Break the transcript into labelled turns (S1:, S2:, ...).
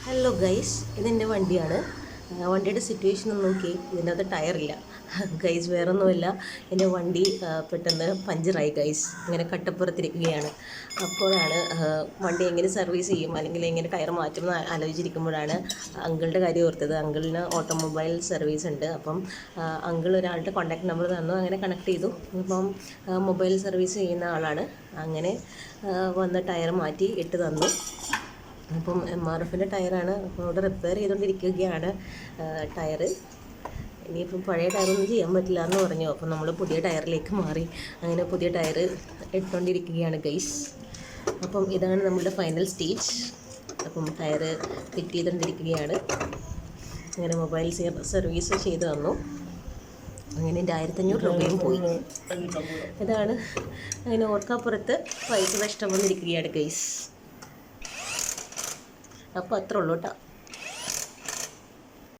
S1: Hello guys, ഇതെൻ്റെ വണ്ടിയാണ്. വണ്ടിയുടെ സിറ്റുവേഷൻ ഒന്ന് നോക്കി. ഇതിനകത്ത് ടയറില്ല ഗൈസ്. വേറൊന്നുമില്ല, എൻ്റെ വണ്ടി പെട്ടെന്ന് പഞ്ചറായി ഗൈസ്. ഇങ്ങനെ കട്ടപ്പുറത്തിരിക്കുകയാണ്. അപ്പോഴാണ് വണ്ടി എങ്ങനെ സർവീസ് ചെയ്യും അല്ലെങ്കിൽ എങ്ങനെ ടയർ മാറ്റും എന്ന് ആലോചിച്ചിരിക്കുമ്പോഴാണ് അങ്കിളുടെ കാര്യം ഓർത്തത്. അങ്കിളിന് ഓട്ടോമൊബൈൽ സർവീസ് ഉണ്ട്. അപ്പം അങ്കിൾ ഒരാളുടെ കോൺടാക്ട് നമ്പർ തന്നു. അങ്ങനെ കണക്ട് ചെയ്തു. ഇപ്പം മൊബൈൽ സർവീസ് ചെയ്യുന്ന ആളാണ്. അങ്ങനെ വന്ന് ടയർ മാറ്റി ഇട്ട് തന്നു. അപ്പം MRFൻ്റെ ടയറാണ്. അപ്പോൾ അവിടെ റിപ്പയർ ചെയ്തുകൊണ്ടിരിക്കുകയാണ് ടയറ്. ഇനിയിപ്പം പഴയ ടയറൊന്നും ചെയ്യാൻ പറ്റില്ല എന്ന് പറഞ്ഞു. അപ്പം നമ്മൾ പുതിയ ടയറിലേക്ക് മാറി. അങ്ങനെ പുതിയ ടയർ ഇട്ടുകൊണ്ടിരിക്കുകയാണ് ഗൈസ്. അപ്പം ഇതാണ് നമ്മളുടെ ഫൈനൽ സ്റ്റേജ്. അപ്പം ടയർ ഫിറ്റ് ചെയ്തുകൊണ്ടിരിക്കുകയാണ്. അങ്ങനെ മൊബൈൽ സർവീസ് ചെയ്ത് തന്നു. അങ്ങനെ എൻ്റെ 1500 രൂപയും പോയി. ഇതാണ് അങ്ങനെ ഓർക്കാപ്പുറത്ത് പൈസ നഷ്ടം വന്നിരിക്കുകയാണ് ഗൈസ്. അപ്പോൾ അത്രേ ഉള്ളൂ കേട്ടോ.